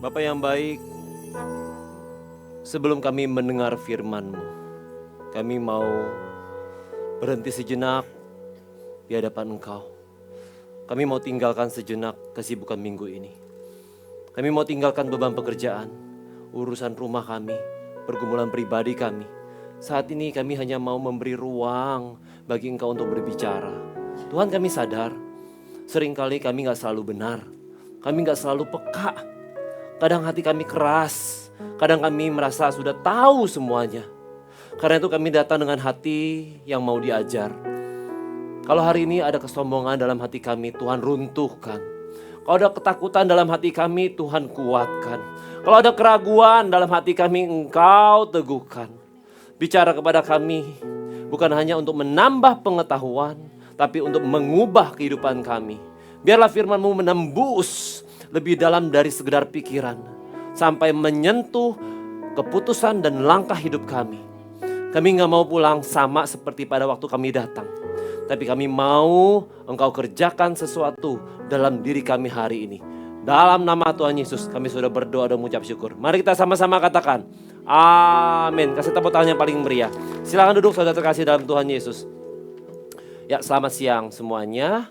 Bapa yang baik, sebelum kami mendengar firman-Mu, kami mau berhenti sejenak di hadapan Engkau. Kami mau tinggalkan sejenak kesibukan minggu ini. Kami mau tinggalkan beban pekerjaan, urusan rumah kami, pergumulan pribadi kami. Saat ini kami hanya mau memberi ruang bagi Engkau untuk berbicara. Tuhan, kami sadar, seringkali kami gak selalu benar. Kami gak selalu peka. Kadang hati kami keras, kadang kami merasa sudah tahu semuanya. Karena itu kami datang dengan hati yang mau diajar. Kalau hari ini ada kesombongan dalam hati kami, Tuhan runtuhkan. Kalau ada ketakutan dalam hati kami, Tuhan kuatkan. Kalau ada keraguan dalam hati kami, Engkau teguhkan. Bicara kepada kami, bukan hanya untuk menambah pengetahuan, tapi untuk mengubah kehidupan kami. Biarlah firman-Mu menembus lebih dalam dari sekedar pikiran, sampai menyentuh keputusan dan langkah hidup kami. Kami gak mau pulang sama seperti pada waktu kami datang, tapi kami mau Engkau kerjakan sesuatu dalam diri kami hari ini. Dalam nama Tuhan Yesus kami sudah berdoa dan mengucap syukur. Mari kita sama-sama katakan amin. Kasih tepuk tangan yang paling meriah. Silakan duduk saudara terkasih dalam Tuhan Yesus. Ya, selamat siang semuanya.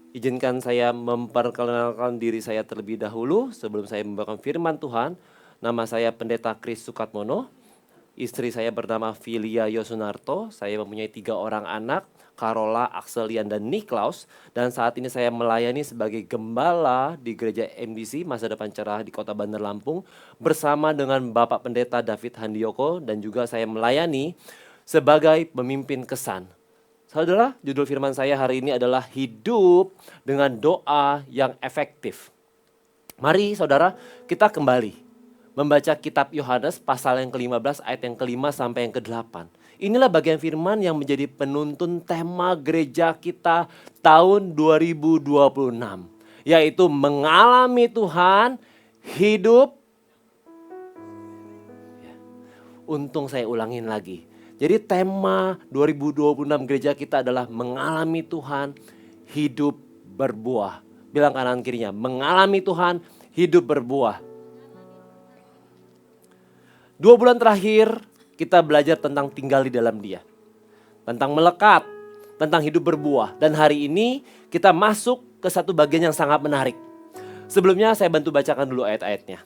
Izinkan saya memperkenalkan diri saya terlebih dahulu sebelum saya membawakan firman Tuhan. Nama saya Pendeta Kris Sukatmono. Istri saya bernama Filia Yosunarto. Saya mempunyai 3 orang anak, Carola, Axelian, dan Niklaus. Dan saat ini saya melayani sebagai gembala di gereja MDC Masa Depan Cerah di Kota Bandar Lampung. Bersama dengan Bapak Pendeta David Handioko. Dan juga saya melayani sebagai pemimpin kesan. Saudara, judul firman saya hari ini adalah hidup dengan doa yang efektif. Mari saudara, kita kembali membaca kitab Yohanes pasal yang ke-15 ayat yang ke-5 sampai yang ke-8. Inilah bagian firman yang menjadi penuntun tema gereja kita tahun 2026. Yaitu mengalami Tuhan, hidup. Untung saya ulangin lagi. Jadi tema 2026 gereja kita adalah mengalami Tuhan, hidup berbuah. Bilang kanan kirinya, mengalami Tuhan, hidup berbuah. 2 bulan terakhir kita belajar tentang tinggal di dalam Dia. Tentang melekat, tentang hidup berbuah. Dan hari ini kita masuk ke satu bagian yang sangat menarik. Sebelumnya saya bantu bacakan dulu ayat-ayatnya.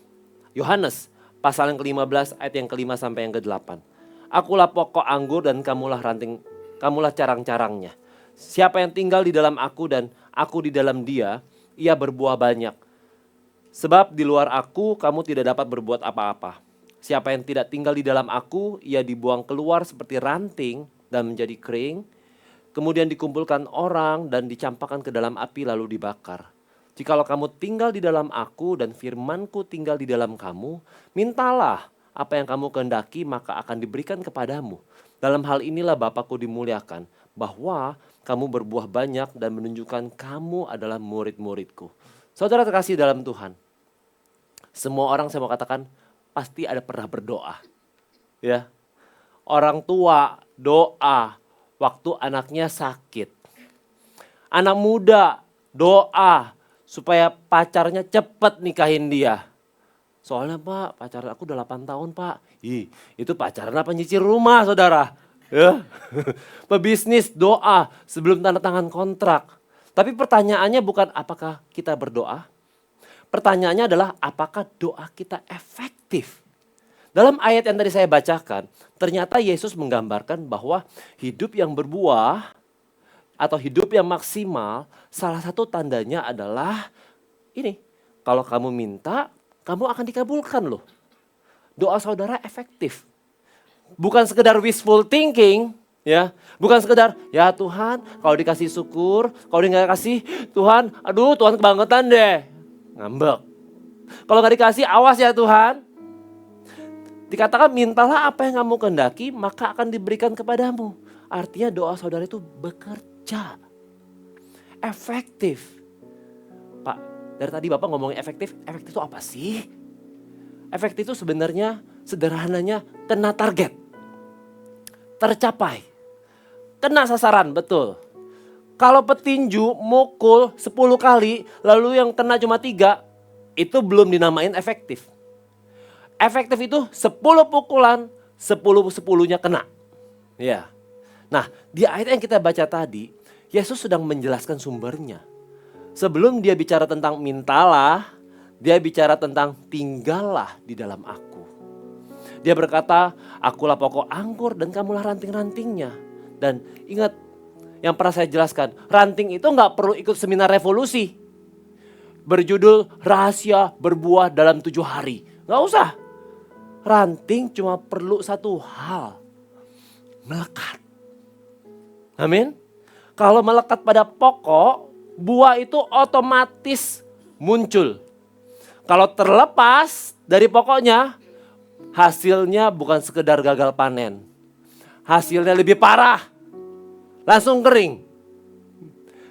Yohanes pasal yang ke-15 ayat yang ke-5 sampai yang ke-8. Akulah pokok anggur dan kamulah ranting, kamulah carang-carangnya. Siapa yang tinggal di dalam aku dan aku di dalam dia, ia berbuah banyak. Sebab di luar aku kamu tidak dapat berbuat apa-apa. Siapa yang tidak tinggal di dalam aku, ia dibuang keluar seperti ranting dan menjadi kering. Kemudian dikumpulkan orang dan dicampakkan ke dalam api lalu dibakar. Jikalau kamu tinggal di dalam aku dan firmanku tinggal di dalam kamu, mintalah. Apa yang kamu kehendaki maka akan diberikan kepadamu. Dalam hal inilah Bapakku dimuliakan, bahwa kamu berbuah banyak dan menunjukkan kamu adalah murid-muridku. Saudara terkasih dalam Tuhan, semua orang saya mau katakan pasti ada pernah berdoa. Ya, orang tua doa waktu anaknya sakit. Anak muda doa supaya pacarnya cepat nikahin dia. Soalnya Pak, pacaran aku udah 8 tahun Pak. Itu pacaran apa nyicil rumah saudara? Ya. Pebisnis doa sebelum tanda tangan kontrak. Tapi pertanyaannya bukan apakah kita berdoa. Pertanyaannya adalah apakah doa kita efektif. Dalam ayat yang tadi saya bacakan, ternyata Yesus menggambarkan bahwa hidup yang berbuah atau hidup yang maksimal, salah satu tandanya adalah ini. Kalau kamu minta, kamu akan dikabulkan loh. Doa saudara efektif. Bukan sekedar wishful thinking, ya. Bukan sekedar, ya Tuhan, kalau dikasih syukur, kalau nggak kasih, Tuhan, aduh Tuhan kebangetan deh. Ngambek. Kalau nggak dikasih, awas ya Tuhan. Dikatakan mintalah apa yang kamu kehendaki, maka akan diberikan kepadamu. Artinya doa saudara itu bekerja. Efektif. Pak, dari tadi Bapak ngomongin efektif itu apa sih? Efektif itu sebenarnya sederhananya kena target. Tercapai. Kena sasaran, betul. Kalau petinju mukul 10 kali, lalu yang kena cuma 3, itu belum dinamain efektif. Efektif itu 10 pukulan, 10-10-nya kena. Ya. Nah, di ayat yang kita baca tadi, Yesus sedang menjelaskan sumbernya. Sebelum dia bicara tentang mintalah, dia bicara tentang tinggallah di dalam aku. Dia berkata, akulah pokok anggur dan kamulah ranting-rantingnya. Dan ingat, yang pernah saya jelaskan, ranting itu gak perlu ikut seminar revolusi. Berjudul rahasia berbuah dalam 7 hari. Gak usah. Ranting cuma perlu satu hal. Melekat. Amin. Kalau melekat pada pokok, buah itu otomatis muncul. Kalau terlepas dari pokoknya, hasilnya bukan sekedar gagal panen. Hasilnya lebih parah. Langsung kering.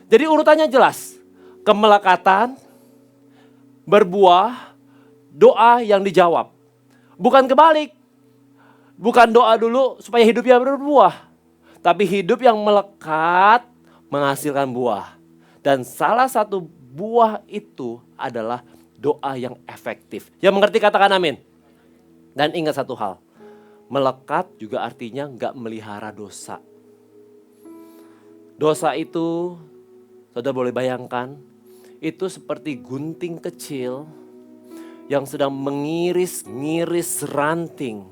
Jadi urutannya jelas. Kemelekatan, berbuah, doa yang dijawab. Bukan kebalik. Bukan doa dulu supaya hidupnya berbuah. Tapi hidup yang melekat menghasilkan buah. Dan salah satu buah itu adalah doa yang efektif. Yang mengerti katakan amin. Dan ingat satu hal. Melekat juga artinya gak melihara dosa. Dosa itu, saudara boleh bayangkan, itu seperti gunting kecil yang sedang mengiris-ngiris ranting.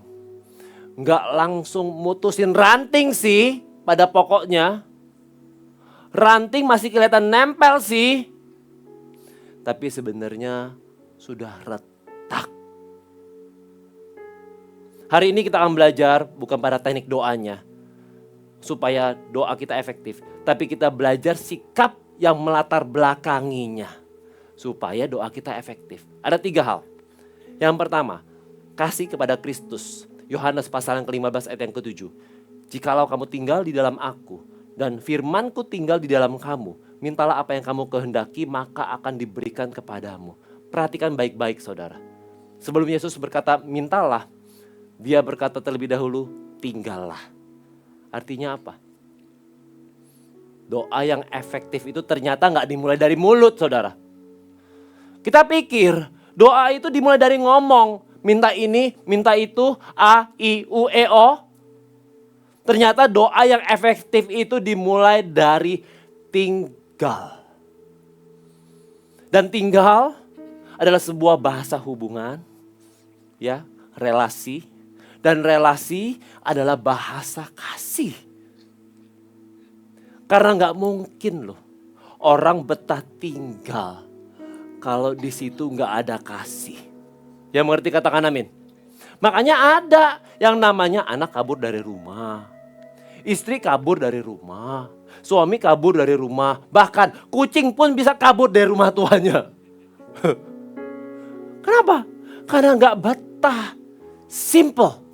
Gak langsung mutusin ranting sih pada pokoknya. Ranting masih kelihatan nempel sih. Tapi sebenarnya sudah retak. Hari ini kita akan belajar bukan pada teknik doanya. Supaya doa kita efektif. Tapi kita belajar sikap yang melatar belakanginya. Supaya doa kita efektif. Ada 3 hal. Yang pertama, kasih kepada Kristus. Yohanes pasal yang ke-15 ayat yang ke-7. Jikalau kamu tinggal di dalam aku dan firmanku tinggal di dalam kamu, mintalah apa yang kamu kehendaki maka akan diberikan kepadamu. Perhatikan baik-baik saudara. Sebelum Yesus berkata mintalah, dia berkata terlebih dahulu tinggallah. Artinya apa? Doa yang efektif itu ternyata gak dimulai dari mulut saudara. Kita pikir doa itu dimulai dari ngomong. Minta ini, minta itu, A, I, U, E, O. Ternyata doa yang efektif itu dimulai dari tinggal. Dan tinggal adalah sebuah bahasa hubungan, ya, relasi. Dan relasi adalah bahasa kasih. Karena gak mungkin loh orang betah tinggal kalau di situ gak ada kasih. Yang mengerti katakan amin. Makanya ada yang namanya anak kabur dari rumah. Istri kabur dari rumah. Suami kabur dari rumah. Bahkan kucing pun bisa kabur dari rumah tuannya. Kenapa? Karena gak betah. Simple.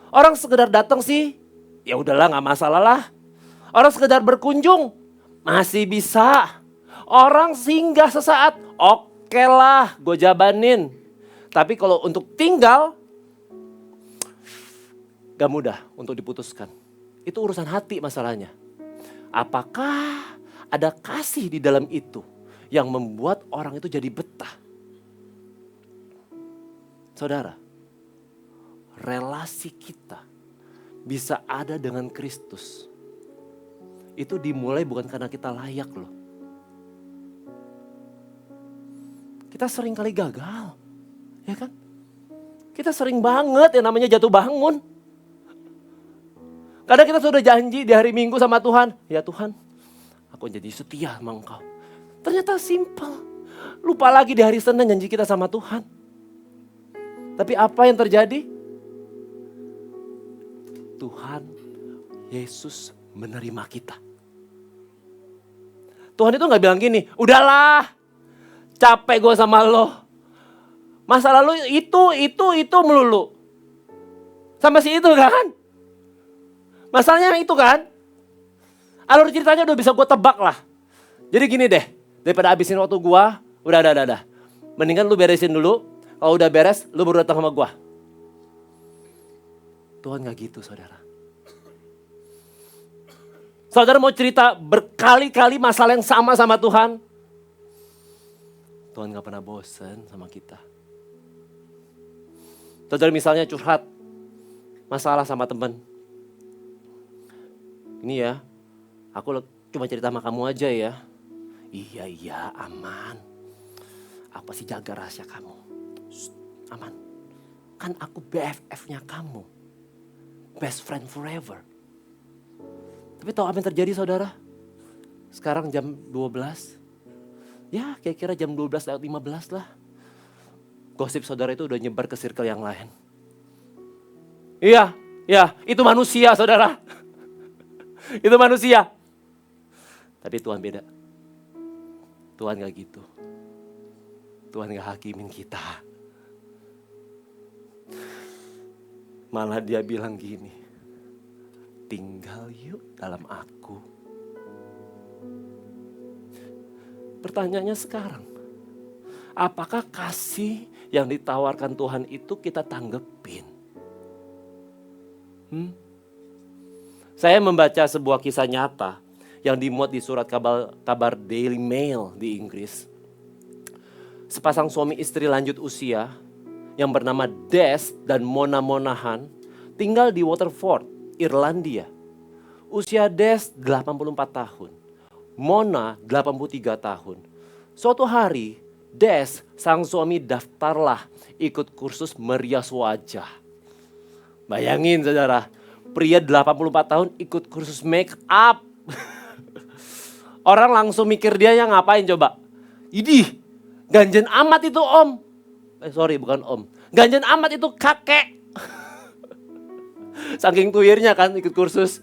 Orang sekedar datang sih, ya udahlah gak masalah lah. Orang sekedar berkunjung, masih bisa. Orang singgah sesaat, oke lah gue jabanin. Tapi kalau untuk tinggal, gak mudah untuk diputuskan. Itu urusan hati masalahnya. Apakah ada kasih di dalam itu yang membuat orang itu jadi betah? Saudara, relasi kita bisa ada dengan Kristus. Itu dimulai bukan karena kita layak loh. Kita sering kali gagal. Ya kan? Kita sering banget yang namanya jatuh bangun. Kadang kita sudah janji di hari Minggu sama Tuhan. Ya Tuhan, aku jadi setia sama Engkau. Ternyata simple. Lupa lagi di hari Senin janji kita sama Tuhan. Tapi apa yang terjadi? Tuhan Yesus menerima kita. Tuhan itu gak bilang gini, udahlah capek gue sama lo. Masa lalu itu melulu. Sama si itu kan. Masalahnya yang itu kan. Alur ceritanya udah bisa gue tebak lah. Jadi gini deh. Daripada habisin waktu gue. Udah. Mendingan lu beresin dulu. Kalau udah beres lu baru datang sama gue. Tuhan gak gitu saudara. Saudara mau cerita berkali-kali masalah yang sama Tuhan. Tuhan gak pernah bosen sama kita. Saudara misalnya curhat masalah sama teman. Ini ya, aku cuma cerita sama kamu aja ya. Iya aman. Aku pasti jaga rahasia kamu. Shh, aman. Kan aku BFF-nya kamu. Best friend forever. Tapi tahu apa yang terjadi saudara? Sekarang jam 12. Ya kira-kira jam 12:15 lah. Gosip saudara itu udah nyebar ke circle yang lain. Iya, itu manusia saudara. Itu manusia. Tapi Tuhan beda. Tuhan gak gitu. Tuhan gak hakimin kita. Malah dia bilang gini, tinggal yuk dalam aku. Pertanyaannya sekarang, apakah kasih yang ditawarkan Tuhan itu kita tanggepin? Saya membaca sebuah kisah nyata yang dimuat di surat kabar Daily Mail di Inggris. Sepasang suami istri lanjut usia yang bernama Des dan Mona Monahan tinggal di Waterford, Irlandia. Usia Des 84 tahun, Mona 83 tahun. Suatu hari, Des, sang suami daftarlah ikut kursus merias wajah. Bayangin saudara, pria 84 tahun ikut kursus make up. Orang langsung mikir dia yang ngapain coba? Idih, ganjen amat itu om. Bukan om. Ganjen amat itu kakek. Saking tuirnya kan ikut kursus.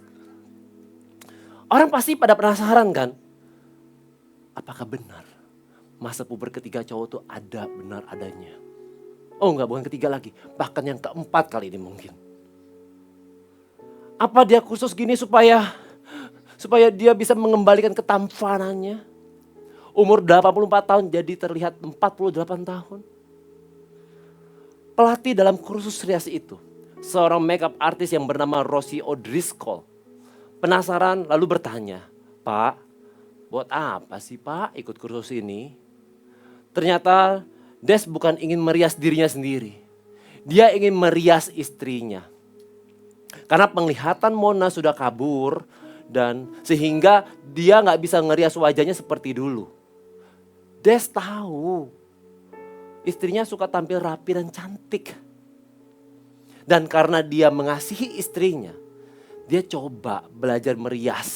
Orang pasti pada penasaran kan? Apakah benar masa puber ketiga cowok itu ada benar adanya? Oh enggak, bukan ketiga lagi. Bahkan yang keempat kali ini mungkin. Apa dia kursus gini supaya dia bisa mengembalikan ketampanannya? Umur 84 tahun jadi terlihat 48 tahun. Pelatih dalam kursus rias itu, seorang makeup artis yang bernama Rosie O'Driscoll, penasaran lalu bertanya, Pak, buat apa sih Pak ikut kursus ini? Ternyata Des bukan ingin merias dirinya sendiri. Dia ingin merias istrinya. Karena penglihatan Mona sudah kabur dan sehingga dia gak bisa ngerias wajahnya seperti dulu. Des tahu istrinya suka tampil rapi dan cantik. Dan karena dia mengasihi istrinya, dia coba belajar merias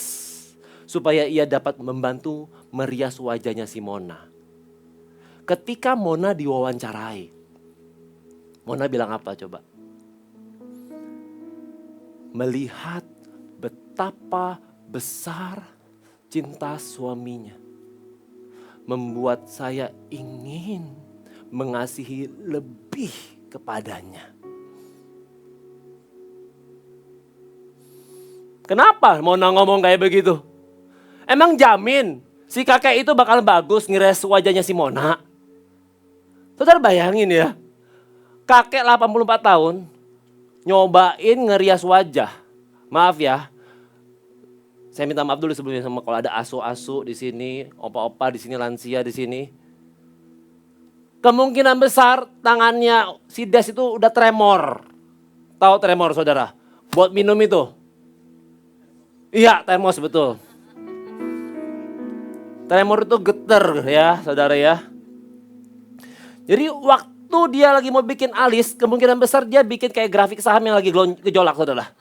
supaya ia dapat membantu merias wajahnya si Mona. Ketika Mona diwawancarai, Mona bilang apa coba? Melihat betapa besar cinta suaminya membuat saya ingin mengasihi lebih kepadanya. Kenapa Mona ngomong kayak begitu? Emang jamin si kakek itu bakal bagus ngerias wajahnya si Mona? Saudara bayangin ya, kakek 84 tahun nyobain ngerias wajah. Maaf ya, saya minta maaf dulu sebelumnya sama kalau ada asu-asu di sini, opa-opa di sini, lansia di sini. Kemungkinan besar tangannya si Des itu udah tremor. Tahu tremor saudara? Buat minum itu. Iya, termos betul. Tremor itu geter ya saudara ya. Jadi waktu dia lagi mau bikin alis, kemungkinan besar dia bikin kayak grafik saham yang lagi gejolak saudara.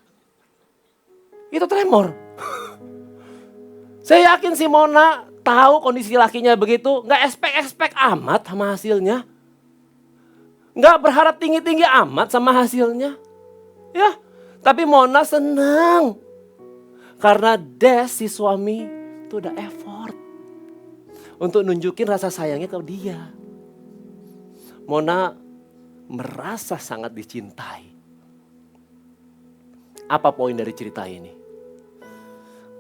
Itu tremor. Saya yakin si Mona tahu kondisi lakinya begitu, gak expect amat sama hasilnya. Gak berharap tinggi-tinggi amat sama hasilnya. Ya, tapi Mona senang. Karena Des si suami itu udah effort untuk nunjukin rasa sayangnya ke dia. Mona merasa sangat dicintai. Apa poin dari cerita ini?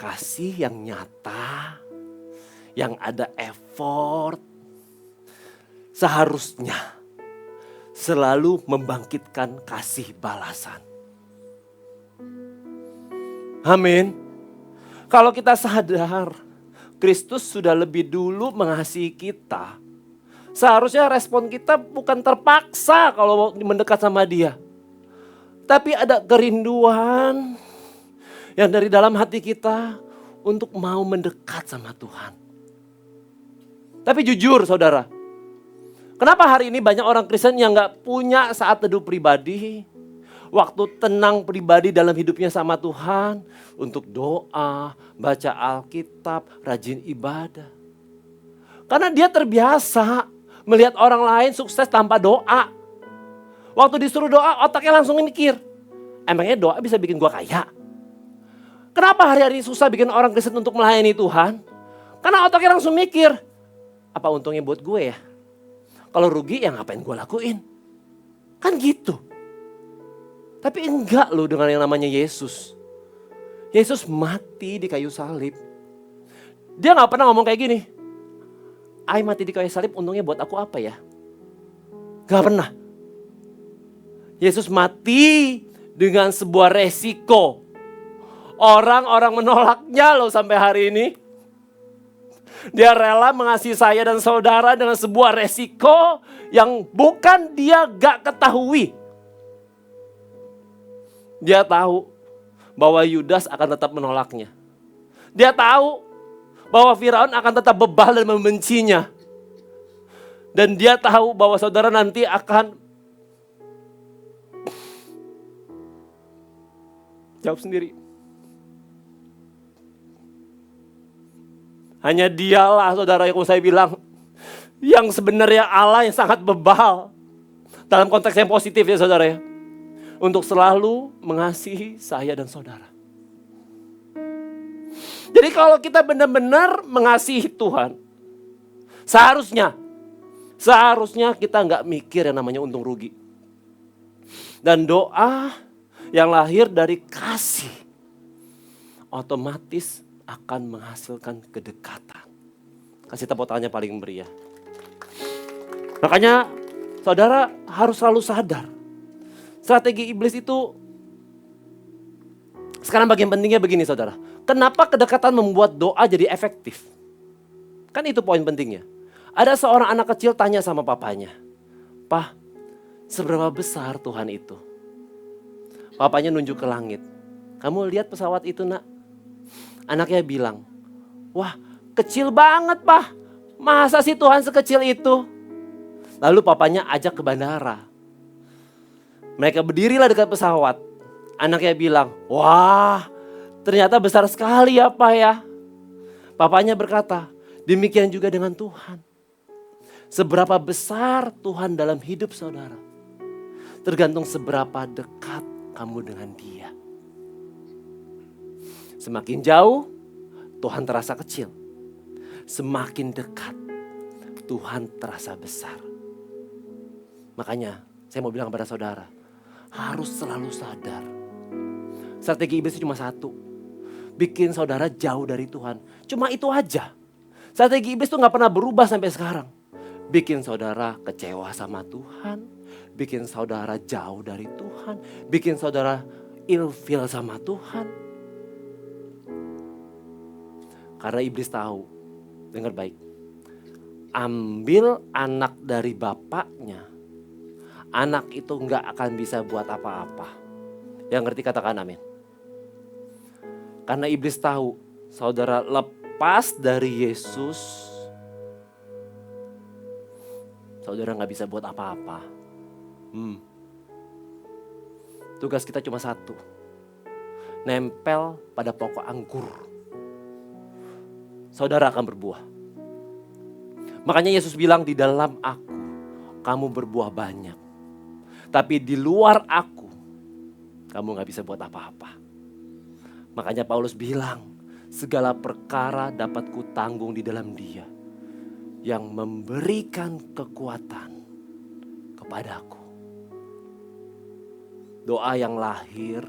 Kasih yang nyata, yang ada effort, seharusnya selalu membangkitkan kasih balasan. Amin. Kalau kita sadar Kristus sudah lebih dulu mengasihi kita, Seharusnya respon kita bukan terpaksa kalau mau mendekat sama dia. Tapi ada kerinduan yang dari dalam hati kita untuk mau mendekat sama Tuhan. Tapi jujur saudara, kenapa hari ini banyak orang Kristen yang gak punya saat teduh pribadi, waktu tenang pribadi dalam hidupnya sama Tuhan, untuk doa, baca Alkitab, rajin ibadah. Karena dia terbiasa melihat orang lain sukses tanpa doa. Waktu disuruh doa, otaknya langsung mikir, emangnya doa bisa bikin gua kaya? Kenapa hari-hari susah bikin orang Kristen untuk melayani Tuhan? Karena otaknya langsung mikir, apa untungnya buat gue ya? Kalau rugi ya ngapain gue lakuin? Kan gitu. Tapi enggak loh dengan yang namanya Yesus. Yesus mati di kayu salib. Dia gak pernah ngomong kayak gini, "Ai mati di kayu salib untungnya buat aku apa ya?" Gak pernah. Yesus mati dengan sebuah resiko. Orang-orang menolaknya loh sampai hari ini. Dia rela mengasihi saya dan saudara dengan sebuah resiko yang bukan dia gak ketahui. Dia tahu bahwa Yudas akan tetap menolaknya. Dia tahu bahwa Firaun akan tetap bebal dan membencinya. Dan dia tahu bahwa saudara nanti akan jawab sendiri. Hanya dialah saudara yang saya bilang, yang sebenarnya Allah yang sangat bebal. Dalam konteks yang positif ya saudara ya. Untuk selalu mengasihi saya dan saudara. Jadi kalau kita benar-benar mengasihi Tuhan, seharusnya kita gak mikir yang namanya untung rugi. Dan doa yang lahir dari kasih otomatis akan menghasilkan kedekatan. Kasih tepuk tangannya paling meriah. Makanya saudara harus selalu sadar. Strategi iblis itu, sekarang bagian pentingnya begini saudara. Kenapa kedekatan membuat doa jadi efektif? Kan itu poin pentingnya. Ada seorang anak kecil tanya sama papanya, "Pak, seberapa besar Tuhan itu?" Papanya nunjuk ke langit. "Kamu lihat pesawat itu nak?" Anaknya bilang, "Wah, kecil banget Pak. Masa sih Tuhan sekecil itu?" Lalu papanya ajak ke bandara. Mereka berdirilah dekat pesawat. Anaknya bilang, "Wah, ternyata besar sekali ya Pak ya." Papanya berkata, demikian juga dengan Tuhan. Seberapa besar Tuhan dalam hidup saudara, tergantung seberapa dekat kamu dengan Dia. Semakin jauh, Tuhan terasa kecil. Semakin dekat, Tuhan terasa besar. Makanya saya mau bilang kepada saudara, harus selalu sadar. Strategi iblis cuma satu, bikin saudara jauh dari Tuhan. Cuma itu aja. Strategi iblis tuh gak pernah berubah sampai sekarang. Bikin saudara kecewa sama Tuhan, bikin saudara jauh dari Tuhan, bikin saudara ilfil sama Tuhan. Karena iblis tahu, dengar baik, ambil anak dari bapaknya, anak itu gak akan bisa buat apa-apa. Yang ngerti katakan amin. Karena iblis tahu, saudara lepas dari Yesus, saudara gak bisa buat apa-apa. Tugas kita cuma satu, nempel pada pokok anggur. Saudara akan berbuah. Makanya Yesus bilang, di dalam aku kamu berbuah banyak. Tapi di luar aku kamu gak bisa buat apa-apa. Makanya Paulus bilang, segala perkara dapat kutanggung di dalam Dia yang memberikan kekuatan kepadaku. Doa yang lahir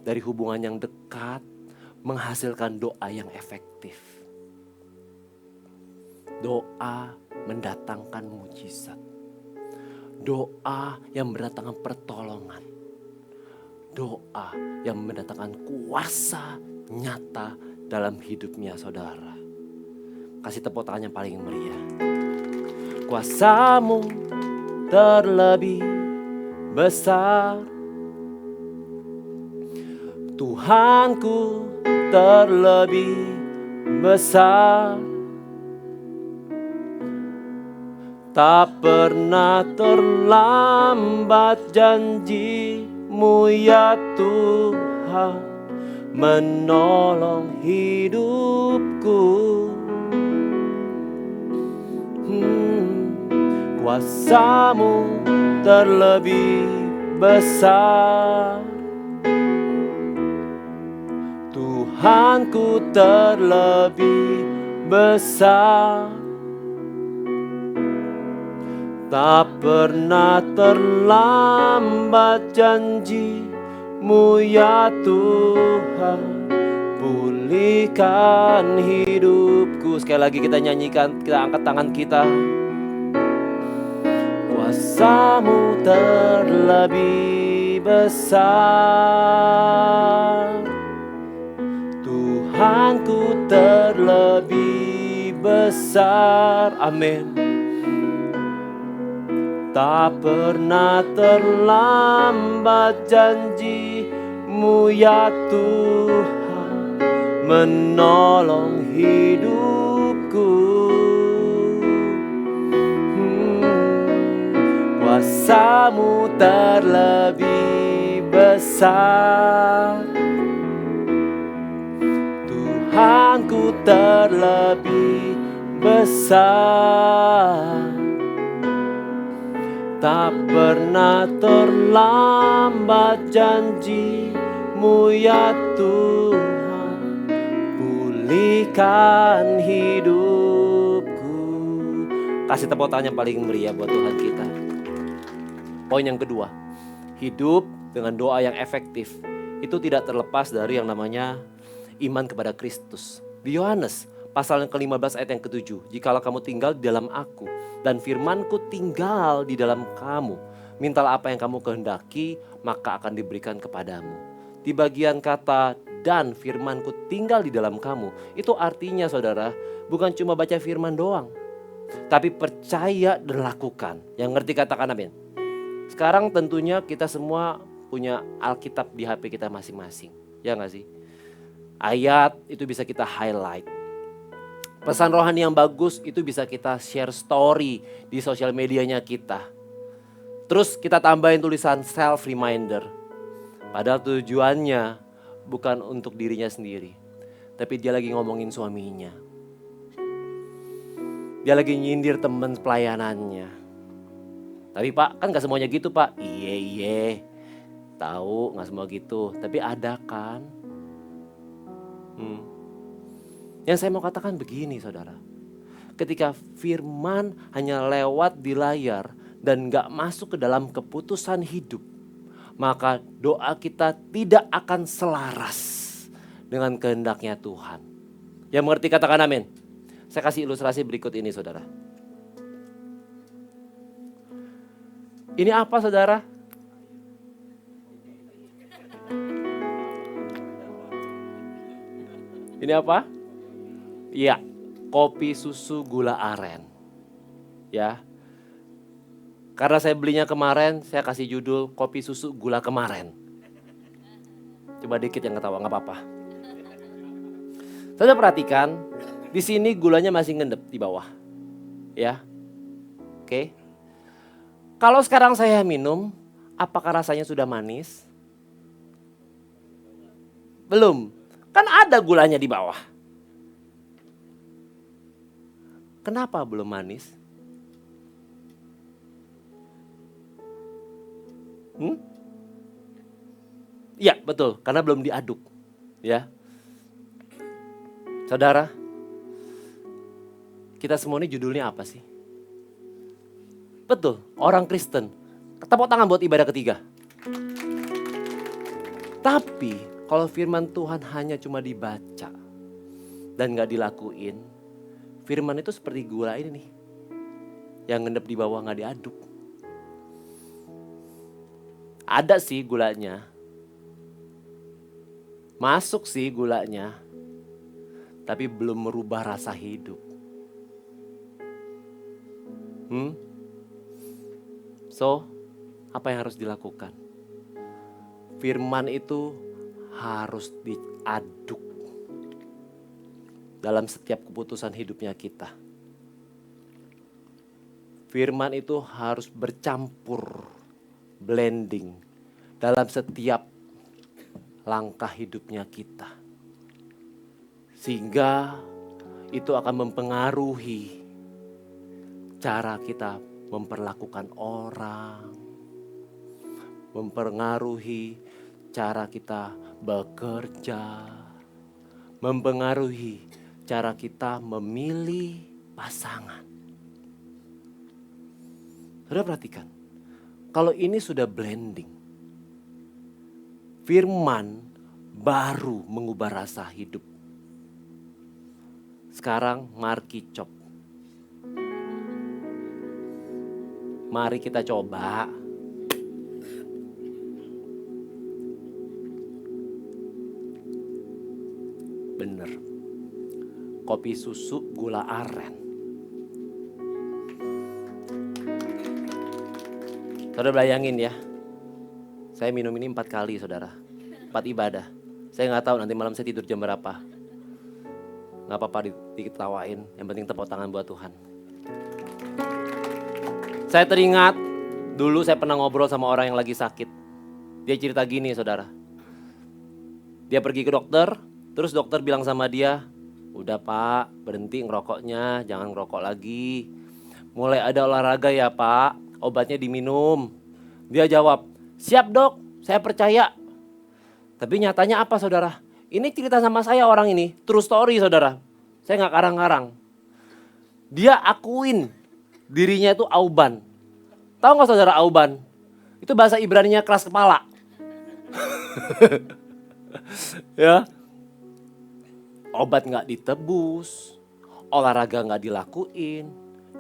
dari hubungan yang dekat menghasilkan doa yang efektif. Doa mendatangkan mujizat. Doa yang mendatangkan pertolongan. Doa yang mendatangkan kuasa nyata dalam hidupnya saudara. Kasih tepuk tangan yang paling meriah. Kuasa-Mu terlebih besar. Tuhanku terlebih besar. Tak pernah terlambat janji-Mu ya Tuhan, menolong hidupku. Kuasa-Mu terlebih besar. Tuhanku terlebih besar. Tak pernah terlambat janji-Mu ya Tuhan, pulihkan hidupku. Sekali lagi kita nyanyikan, kita angkat tangan kita. Kuasa-Mu terlebih besar. Tuhanku terlebih besar. Amin. Tak pernah terlambat janji-Mu ya Tuhan, menolong hidupku. Kuasa-Mu terlebih besar. Tuhanku terlebih besar. Tak pernah terlambat janji-Mu ya Tuhan, pulihkan hidupku. Kasih tepuk tangan yang paling meriah buat Tuhan kita. Poin yang kedua, hidup dengan doa yang efektif itu tidak terlepas dari yang namanya iman kepada Kristus. Di Yohanes pasal yang ke-15 ayat yang ke-7, jikalau kamu tinggal di dalam Aku dan firman-Ku tinggal di dalam kamu, mintalah apa yang kamu kehendaki, maka akan diberikan kepadamu. Di bagian kata dan firman-Ku tinggal di dalam kamu, itu artinya saudara, bukan cuma baca firman doang, tapi percaya dan lakukan. Yang ngerti katakan amin. Sekarang tentunya kita semua punya Alkitab di HP kita masing-masing, ya gak sih? Ayat itu bisa kita highlight. Pesan rohani yang bagus itu bisa kita share story di sosial medianya kita. Terus kita tambahin tulisan self reminder. Padahal tujuannya bukan untuk dirinya sendiri, tapi dia lagi ngomongin suaminya. Dia lagi nyindir teman pelayanannya. Tapi Pak, kan gak semuanya gitu Pak. Iya. Tahu gak semua gitu, tapi ada kan. Yang saya mau katakan begini saudara, ketika firman hanya lewat di layar dan gak masuk ke dalam keputusan hidup, maka doa kita tidak akan selaras dengan kehendaknya Tuhan. Yang mengerti katakan amin. Saya kasih ilustrasi berikut ini saudara. Ini apa saudara? Ini apa? Iya, kopi susu gula aren. Ya. Karena saya belinya kemarin, saya kasih judul kopi susu gula kemarin. Coba dikit yang ketawa, nggak apa-apa. Saudara perhatikan, di sini gulanya masih ngendep di bawah. Ya. Oke. Kalau sekarang saya minum, apakah rasanya sudah manis? Belum. Kan ada gulanya di bawah. Kenapa belum manis? Iya betul, karena belum diaduk. Ya, saudara, kita semua ini judulnya apa sih? Betul, orang Kristen. Tepuk tangan buat ibadah ketiga. Tapi kalau firman Tuhan hanya cuma dibaca dan gak dilakuin, firman itu seperti gula ini nih, yang ngendep di bawah gak diaduk. Ada sih gulanya, masuk sih gulanya, tapi belum merubah rasa hidup. So, apa yang harus dilakukan? Firman itu harus diaduk dalam setiap keputusan hidupnya kita. Firman itu harus bercampur, blending dalam setiap langkah hidupnya kita. Sehingga itu akan mempengaruhi cara kita memperlakukan orang, mempengaruhi cara kita bekerja, mempengaruhi cara kita memilih pasangan. Saudara perhatikan, kalau ini sudah blending, firman baru mengubah rasa hidup. Sekarang mari kicop. Mari kita coba. Bener. Kopi susu gula aren. Saudara bayangin ya. Saya minum ini 4 kali saudara. 4 ibadah. Saya gak tahu nanti malam saya tidur jam berapa. Gak apa-apa diketawain. Yang penting tepuk tangan buat Tuhan. Saya teringat dulu saya pernah ngobrol sama orang yang lagi sakit. Dia cerita gini saudara. Dia pergi ke dokter, terus dokter bilang sama dia, udah pak berhenti ngerokoknya, jangan ngerokok lagi. Mulai ada olahraga ya pak, obatnya diminum. Dia jawab, siap dok, saya percaya. Tapi nyatanya apa saudara? Ini cerita sama saya orang ini, true story saudara. Saya gak karang-karang. Dia akuin dirinya itu auban. Tahu gak saudara auban? Itu bahasa Ibraninya keras kepala. Ya. Obat gak ditebus, olahraga gak dilakuin,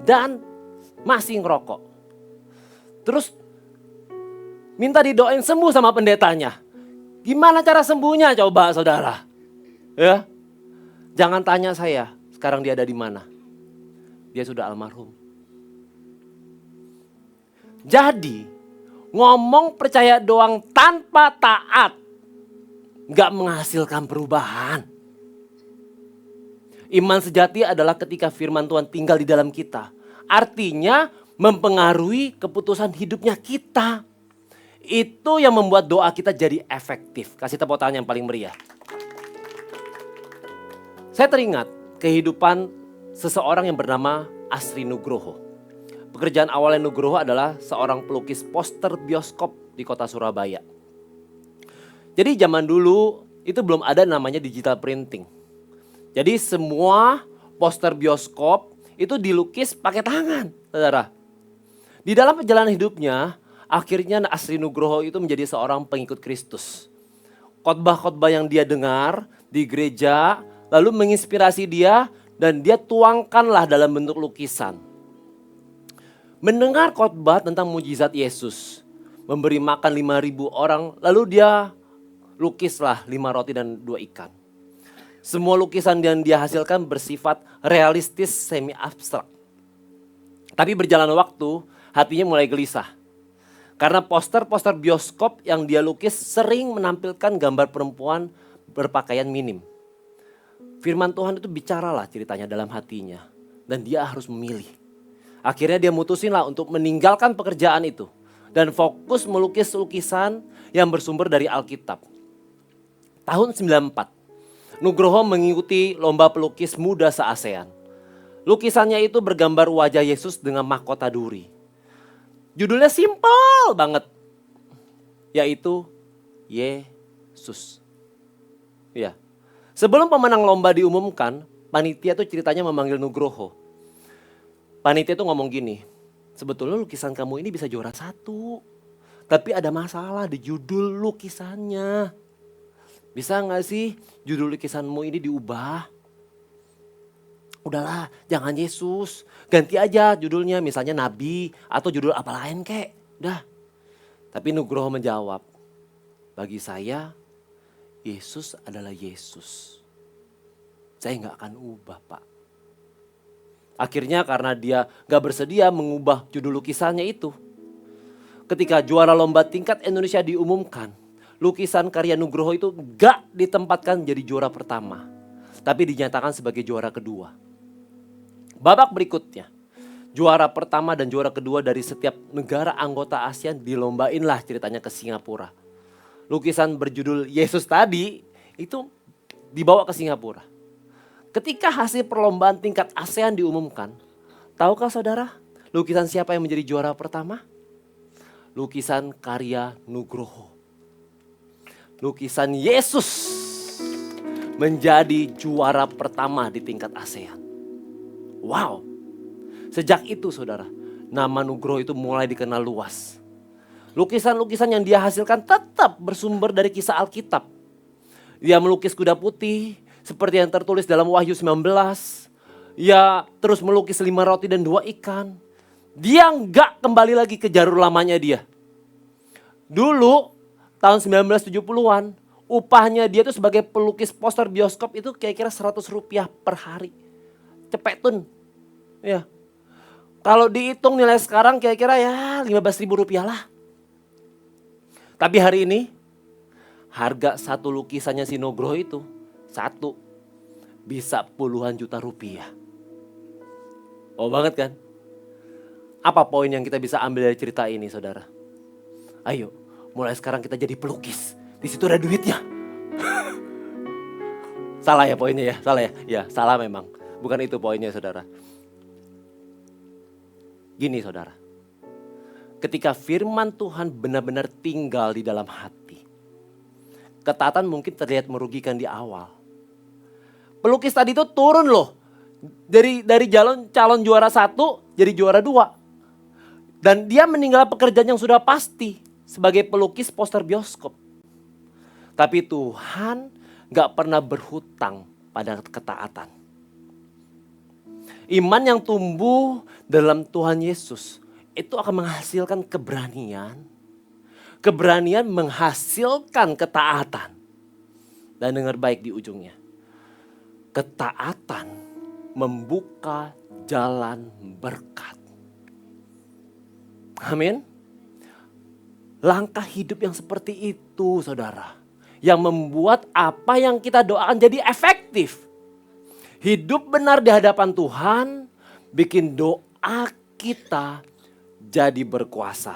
dan masih ngerokok. Terus minta didoain sembuh sama pendetanya. Gimana cara sembuhnya coba saudara? Ya. Jangan tanya saya, sekarang dia ada di mana? Dia sudah almarhum. Jadi, ngomong percaya doang tanpa taat gak menghasilkan perubahan. Iman sejati adalah ketika firman Tuhan tinggal di dalam kita. Artinya mempengaruhi keputusan hidupnya kita. Itu yang membuat doa kita jadi efektif. Kasih tepuk tangan yang paling meriah. Saya teringat kehidupan seseorang yang bernama Asri Nugroho. Pekerjaan awalnya Nugroho adalah seorang pelukis poster bioskop di kota Surabaya. Jadi zaman dulu itu belum ada namanya digital printing. Jadi semua poster bioskop itu dilukis pakai tangan, saudara. Di dalam perjalanan hidupnya, akhirnya Asri Nugroho itu menjadi seorang pengikut Kristus. Khotbah-khotbah yang dia dengar di gereja lalu menginspirasi dia dan dia tuangkanlah dalam bentuk lukisan. Mendengar khotbah tentang mujizat Yesus, memberi makan 5.000 orang, lalu dia lukislah 5 roti dan 2 ikan. Semua lukisan yang dia hasilkan bersifat realistis semi abstrak. Tapi berjalan waktu, hatinya mulai gelisah. Karena poster-poster bioskop yang dia lukis sering menampilkan gambar perempuan berpakaian minim. Firman Tuhan itu bicaralah ceritanya dalam hatinya. Dan dia harus memilih. Akhirnya dia mutusin lah untuk meninggalkan pekerjaan itu. Dan fokus melukis lukisan yang bersumber dari Alkitab. Tahun 94, Nugroho mengikuti lomba pelukis muda se-ASEAN. Lukisannya itu bergambar wajah Yesus dengan mahkota duri. Judulnya simpel banget. Yaitu Yesus. Ya. Sebelum pemenang lomba diumumkan, panitia tuh ceritanya memanggil Nugroho. Panitia tuh ngomong gini, sebetulnya lukisan kamu ini bisa juara 1. Tapi ada masalah di judul lukisannya. Bisa gak sih judul lukisanmu ini diubah? Udahlah, jangan Yesus. Ganti aja judulnya, misalnya Nabi atau judul apa lain kek. Udah. Tapi Nugroho menjawab, bagi saya Yesus adalah Yesus. Saya gak akan ubah Pak. Akhirnya karena dia gak bersedia mengubah judul lukisannya itu. Ketika juara lomba tingkat Indonesia diumumkan, lukisan karya Nugroho itu gak ditempatkan jadi juara pertama, tapi dinyatakan sebagai juara kedua. Babak berikutnya, juara pertama dan juara kedua dari setiap negara anggota ASEAN dilombain lah ceritanya ke Singapura. Lukisan berjudul Yesus tadi itu dibawa ke Singapura. Ketika hasil perlombaan tingkat ASEAN diumumkan, tahukah saudara lukisan siapa yang menjadi juara pertama? Lukisan karya Nugroho. Lukisan Yesus menjadi juara pertama di tingkat ASEAN. Wow. Sejak itu saudara, nama Nugroho itu mulai dikenal luas. Lukisan-lukisan yang dia hasilkan tetap bersumber dari kisah Alkitab. Dia melukis kuda putih seperti yang tertulis dalam Wahyu 19. Ia terus melukis 5 roti dan 2 ikan. Dia enggak kembali lagi ke jalur lamanya dia. Dulu tahun 1970-an upahnya dia tuh sebagai pelukis poster bioskop itu kira-kira 100 rupiah per hari. Cepetun. Ya. Kalau dihitung nilai sekarang kira-kira ya 15.000 rupiah lah. Tapi hari ini harga satu lukisannya si Nugroho itu satu bisa puluhan juta rupiah. Oh banget kan? Apa poin yang kita bisa ambil dari cerita ini saudara? Ayo mulai sekarang kita jadi pelukis. Di situ ada duitnya. Salah ya poinnya ya? Salah ya? Ya salah memang. Bukan itu poinnya saudara. Gini saudara, ketika firman Tuhan benar-benar tinggal di dalam hati, ketaatan mungkin terlihat merugikan di awal. Pelukis tadi itu turun loh, dari calon juara 1 jadi juara 2. Dan dia meninggal pekerjaan yang sudah pasti sebagai pelukis poster bioskop. Tapi Tuhan gak pernah berhutang pada ketaatan. Iman yang tumbuh dalam Tuhan Yesus itu akan menghasilkan keberanian. Keberanian menghasilkan ketaatan. Dan dengar baik di ujungnya. Ketaatan membuka jalan berkat. Amin. Langkah hidup yang seperti itu saudara. Yang membuat apa yang kita doakan jadi efektif. Hidup benar di hadapan Tuhan bikin doa kita jadi berkuasa.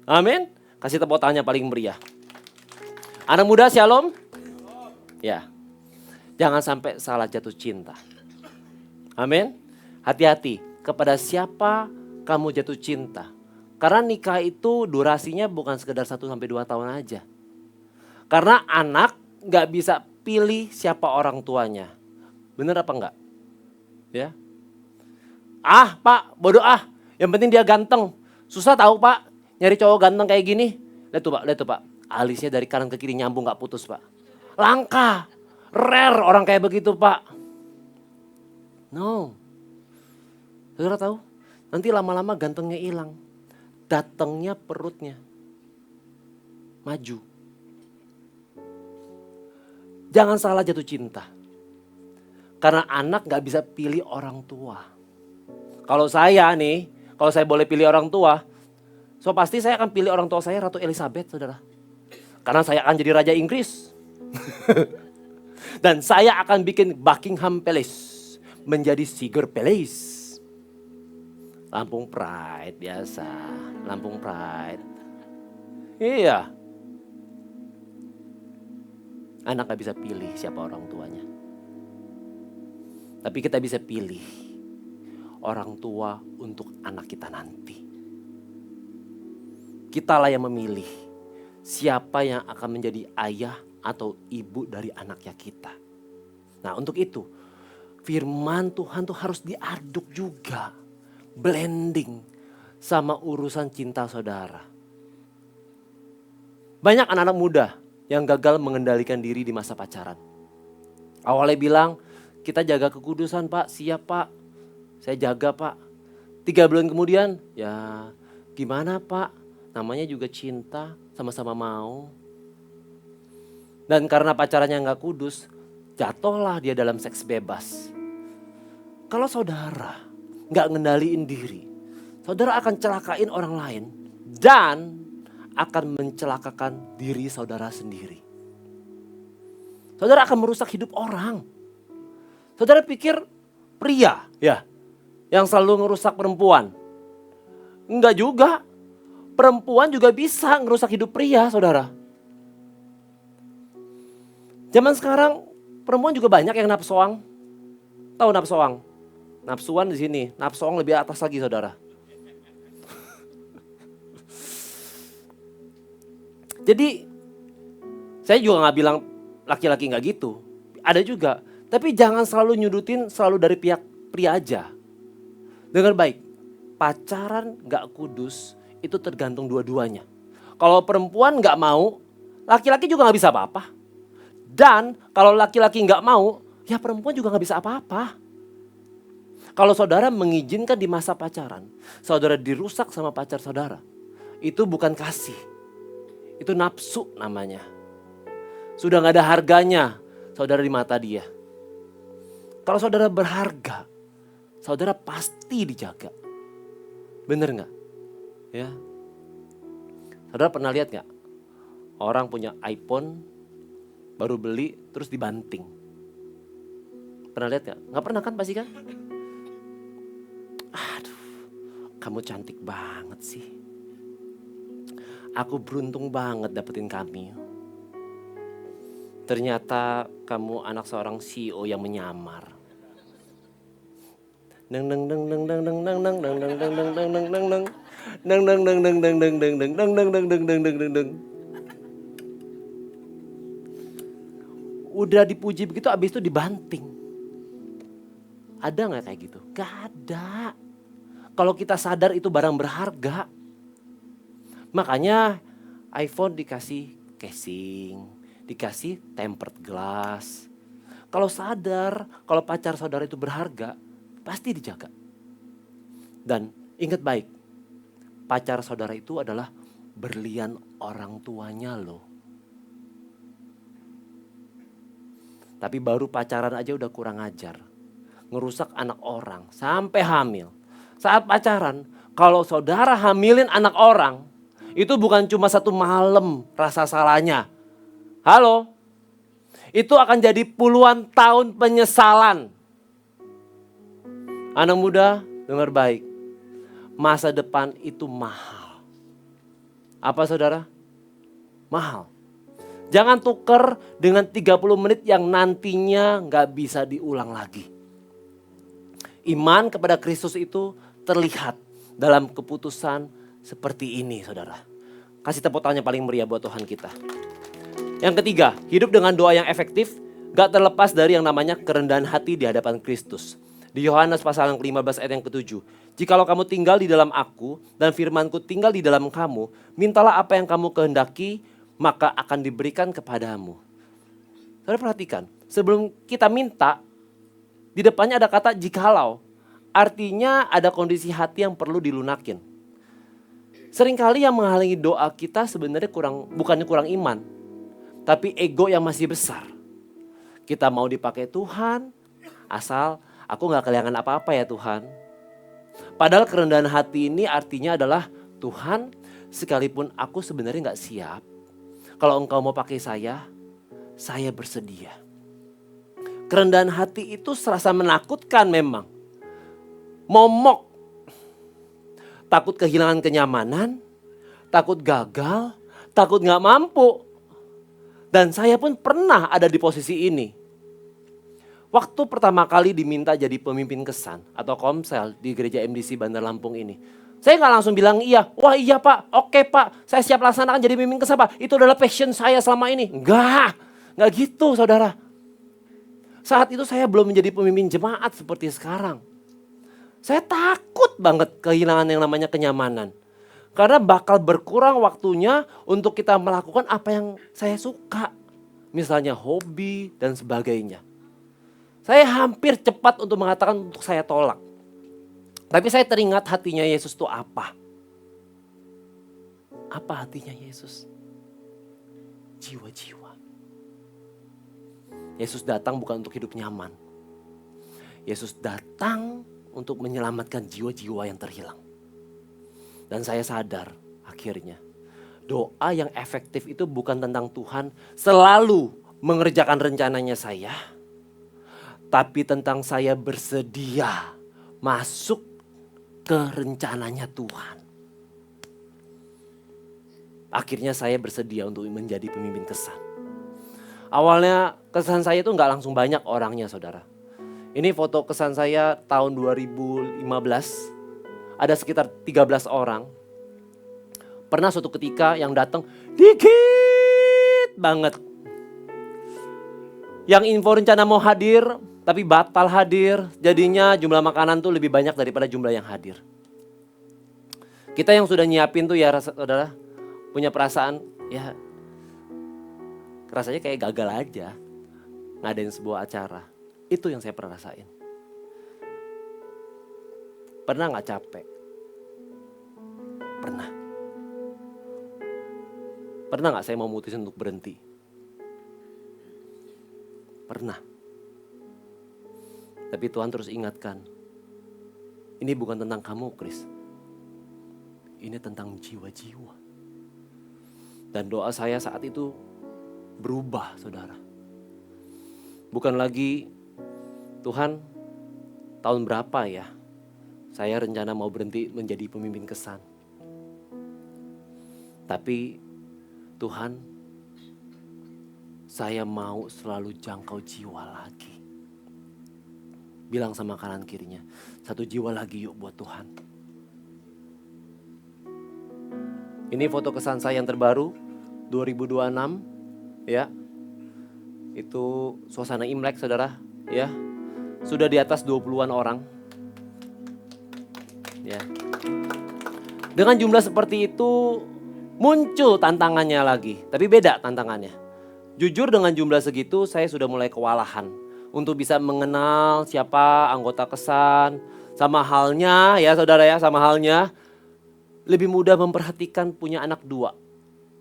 Amin. Kasih tepuk tangannya paling meriah. Anak muda shalom. Ya. Jangan sampai salah jatuh cinta. Amin. Hati-hati kepada siapa kamu jatuh cinta. Karena nikah itu durasinya bukan sekedar 1-2 tahun aja. Karena anak gak bisa pilih siapa orang tuanya. Bener apa enggak? Ya. Ah pak, bodoh ah. Yang penting dia ganteng. Susah tahu pak, nyari cowok ganteng kayak gini. Lihat tuh pak. Alisnya dari kanan ke kiri nyambung gak putus pak. Langka, rare orang kayak begitu pak. No. Saudara tahu? Nanti lama-lama gantengnya hilang. Datangnya perutnya. Maju. Jangan salah jatuh cinta. Karena anak gak bisa pilih orang tua. Kalau saya boleh pilih orang tua, so pasti saya akan pilih orang tua saya Ratu Elizabeth saudara. Karena saya akan jadi Raja Inggris. Dan saya akan bikin Buckingham Palace menjadi Siger Palace. Lampung Pride biasa, Lampung Pride. Iya. Anak gak bisa pilih siapa orang tuanya. Tapi kita bisa pilih orang tua untuk anak kita nanti. Kitalah yang memilih siapa yang akan menjadi ayah atau ibu dari anaknya kita. Nah untuk itu firman Tuhan tuh harus diaduk juga. Blending sama urusan cinta saudara. Banyak anak-anak muda yang gagal mengendalikan diri di masa pacaran. Awalnya bilang, kita jaga kekudusan pak, siap pak. Saya jaga pak. 3 bulan kemudian, ya gimana pak? Namanya juga cinta, sama-sama mau. Dan karena pacarannya gak kudus, jatuhlah dia dalam seks bebas. Kalau saudara nggak ngendaliin diri, saudara akan celakain orang lain dan akan mencelakakan diri saudara sendiri. Saudara akan merusak hidup orang. Saudara pikir pria ya yang selalu ngerusak perempuan? Enggak juga. Perempuan juga bisa ngerusak hidup pria, saudara. Zaman sekarang perempuan juga banyak yang napsoang. Tahu napsoang? Napsuan di sini, napsoang lebih atas lagi, saudara. Jadi saya juga nggak bilang laki-laki nggak gitu. Ada juga. Tapi jangan selalu nyudutin selalu dari pihak pria aja. Dengar baik, pacaran nggak kudus itu tergantung dua-duanya. Kalau perempuan nggak mau, laki-laki juga nggak bisa apa-apa. Dan kalau laki-laki nggak mau, ya perempuan juga nggak bisa apa-apa. Kalau saudara mengizinkan di masa pacaran, saudara dirusak sama pacar saudara, itu bukan kasih, itu nafsu namanya. Sudah nggak ada harganya saudara di mata dia. Kalau saudara berharga, saudara pasti dijaga. Bener nggak? Ya, saudara pernah lihat gak? Orang punya iPhone, baru beli, terus dibanting. Pernah lihat gak? Gak pernah kan pasti kan? Aduh, kamu cantik banget sih. Aku beruntung banget dapetin kamu. Ternyata kamu anak seorang CEO yang menyamar. Neng neng neng neng neng neng neng neng neng neng neng neng neng neng neng neng. Neng neng neng neng neng neng neng neng neng neng neng neng neng neng neng. Udah dipuji begitu abis itu dibanting. Ada gak kayak gitu? Gak ada. Kalau kita sadar itu barang berharga. Makanya iPhone dikasih casing, dikasih tempered glass. Kalau sadar, kalau pacar saudara itu berharga, pasti dijaga. Dan ingat baik, pacar saudara itu adalah berlian orang tuanya loh. Tapi baru pacaran aja udah kurang ajar. Ngerusak anak orang sampai hamil. Saat pacaran, kalau saudara hamilin anak orang, itu bukan cuma satu malam rasa salahnya. Halo? Itu akan jadi puluhan tahun penyesalan. Anak muda, dengar baik. Masa depan itu mahal. Apa saudara? Mahal. Jangan tuker dengan 30 menit yang nantinya gak bisa diulang lagi. Iman kepada Kristus itu terlihat dalam keputusan seperti ini, saudara. Kasih tepuk tangan yang paling meriah buat Tuhan kita. Yang ketiga, hidup dengan doa yang efektif gak terlepas dari yang namanya kerendahan hati di hadapan Kristus. Di Yohanes pasal yang ke-15 ayat yang ke-7. Jikalau kamu tinggal di dalam aku dan firmanku tinggal di dalam kamu, mintalah apa yang kamu kehendaki, maka akan diberikan kepadamu. Saudara perhatikan, sebelum kita minta, di depannya ada kata jikalau. Artinya ada kondisi hati yang perlu dilunakin. Seringkali yang menghalangi doa kita sebenarnya bukannya kurang iman, tapi ego yang masih besar. Kita mau dipakai Tuhan, asal aku gak kehilangan apa-apa ya Tuhan. Padahal kerendahan hati ini artinya adalah Tuhan, sekalipun aku sebenarnya gak siap, kalau engkau mau pakai saya bersedia. Kerendahan hati itu serasa menakutkan memang. Momok. Takut kehilangan kenyamanan, takut gagal, takut gak mampu. Dan saya pun pernah ada di posisi ini. Waktu pertama kali diminta jadi pemimpin kesan atau komsel di gereja MDC Bandar Lampung ini. Saya gak langsung bilang iya, wah iya pak, oke pak, saya siap laksanakan jadi pemimpin kesan pak. Itu adalah passion saya selama ini. Enggak gitu saudara. Saat itu saya belum menjadi pemimpin jemaat seperti sekarang. Saya takut banget kehilangan yang namanya kenyamanan. Karena bakal berkurang waktunya untuk kita melakukan apa yang saya suka. Misalnya hobi dan sebagainya. Saya hampir cepat untuk mengatakan untuk saya tolak. Tapi saya teringat hatinya Yesus itu apa? Apa hatinya Yesus? Jiwa-jiwa. Yesus datang bukan untuk hidup nyaman. Yesus datang untuk menyelamatkan jiwa-jiwa yang terhilang. Dan saya sadar akhirnya doa yang efektif itu bukan tentang Tuhan selalu mengerjakan rencananya saya, tapi tentang saya bersedia masuk ke rencananya Tuhan. Akhirnya saya bersedia untuk menjadi pemimpin kesan. Awalnya kesan saya itu gak langsung banyak orangnya, saudara. Ini foto kesan saya tahun 2015. Ada sekitar 13 orang. Pernah suatu ketika yang datang dikit banget. Yang info rencana mau hadir tapi batal hadir. Jadinya jumlah makanan tuh lebih banyak daripada jumlah yang hadir. Kita yang sudah nyiapin tuh ya saudara, punya perasaan ya rasanya kayak gagal aja ngadain sebuah acara. Itu yang saya pernah rasain. Pernah gak capek? Pernah. Pernah gak saya mau mutusin untuk berhenti? Pernah. Tapi Tuhan terus ingatkan, ini bukan tentang kamu, Chris. Ini tentang jiwa-jiwa. Dan doa saya saat itu berubah, saudara. Bukan lagi, Tuhan, tahun berapa ya saya rencana mau berhenti menjadi pemimpin kesan. Tapi Tuhan, saya mau selalu jangkau jiwa lagi. Bilang sama kanan kirinya, satu jiwa lagi yuk buat Tuhan. Ini foto kesan saya yang terbaru, 2026 ya. Itu suasana Imlek, saudara, ya. Sudah di atas 20-an orang. Ya. Dengan jumlah seperti itu muncul tantangannya lagi, tapi beda tantangannya. Jujur dengan jumlah segitu saya sudah mulai kewalahan untuk bisa mengenal siapa anggota kesan. Sama halnya ya saudara ya, sama halnya lebih mudah memperhatikan punya anak 2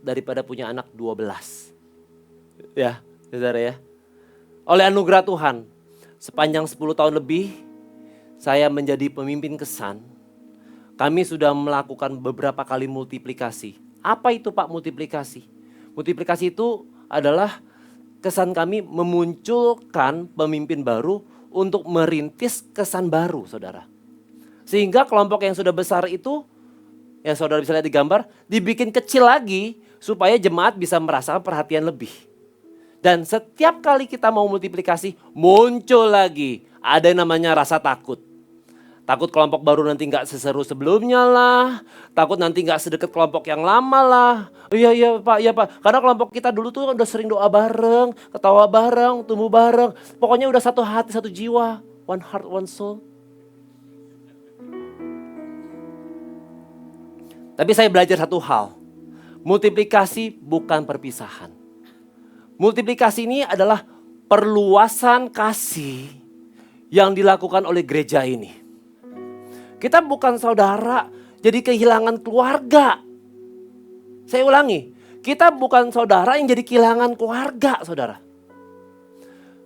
daripada punya anak 12. Ya saudara ya. Oleh anugerah Tuhan, sepanjang 10 tahun lebih saya menjadi pemimpin kesan. Kami sudah melakukan beberapa kali multiplikasi. Apa itu Pak multiplikasi? Multiplikasi itu adalah kesan kami memunculkan pemimpin baru untuk merintis kesan baru, saudara. Sehingga kelompok yang sudah besar itu, yang saudara bisa lihat di gambar, dibikin kecil lagi supaya jemaat bisa merasakan perhatian lebih. Dan setiap kali kita mau multiplikasi, muncul lagi ada yang namanya rasa takut. Takut kelompok baru nanti gak seseru sebelumnya lah. Takut nanti gak sedekat kelompok yang lama lah. Iya Pak. Karena kelompok kita dulu tuh udah sering doa bareng, ketawa bareng, tumbuh bareng. Pokoknya udah satu hati, satu jiwa. One heart, one soul. Tapi saya belajar satu hal. Multiplikasi bukan perpisahan. Multiplikasi ini adalah perluasan kasih yang dilakukan oleh gereja ini. Kita bukan saudara jadi kehilangan keluarga. Saya ulangi, kita bukan saudara yang jadi kehilangan keluarga, saudara.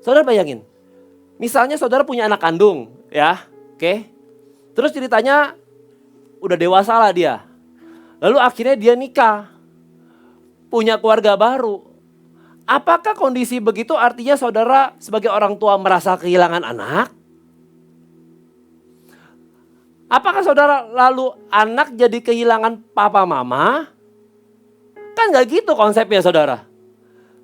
Saudara bayangin, misalnya saudara punya anak kandung, ya, oke. Terus ceritanya udah dewasa lah dia. Lalu akhirnya dia nikah, punya keluarga baru. Apakah kondisi begitu artinya saudara sebagai orang tua merasa kehilangan anak? Apakah saudara lalu anak jadi kehilangan papa mama? Kan gak gitu konsepnya saudara.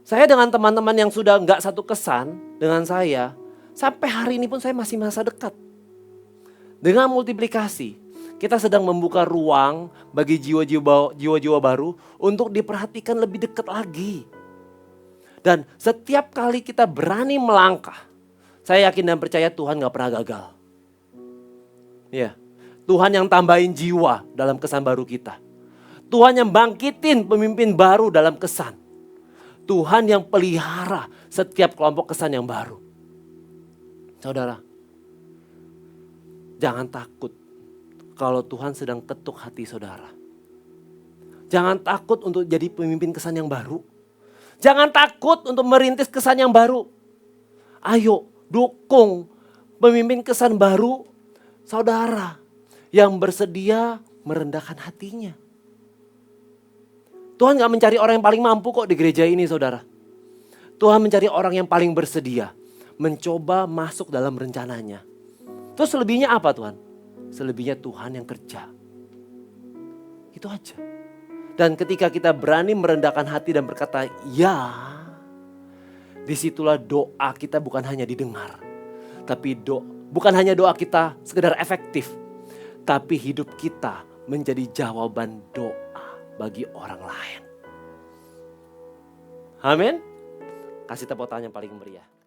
Saya dengan teman-teman yang sudah gak satu kesan dengan saya, sampai hari ini pun saya masih merasa dekat. Dengan multiplikasi, kita sedang membuka ruang bagi jiwa-jiwa baru untuk diperhatikan lebih dekat lagi. Dan setiap kali kita berani melangkah, saya yakin dan percaya Tuhan gak pernah gagal. Ya. Tuhan yang tambahin jiwa dalam kesan baru kita. Tuhan yang bangkitin pemimpin baru dalam kesan. Tuhan yang pelihara setiap kelompok kesan yang baru. Saudara, jangan takut kalau Tuhan sedang ketuk hati saudara. Jangan takut untuk jadi pemimpin kesan yang baru. Jangan takut untuk merintis kesan yang baru. Ayo dukung pemimpin kesan baru saudara yang bersedia merendahkan hatinya. Tuhan gak mencari orang yang paling mampu kok di gereja ini saudara. Tuhan mencari orang yang paling bersedia mencoba masuk dalam rencananya. Terus selebihnya apa Tuhan? Selebihnya Tuhan yang kerja. Itu aja. Dan ketika kita berani merendahkan hati dan berkata ya, disitulah doa kita bukan hanya didengar. Tapi bukan hanya doa kita sekedar efektif. Tapi hidup kita menjadi jawaban doa bagi orang lain. Amin. Kasih tepuk tangan yang paling meriah.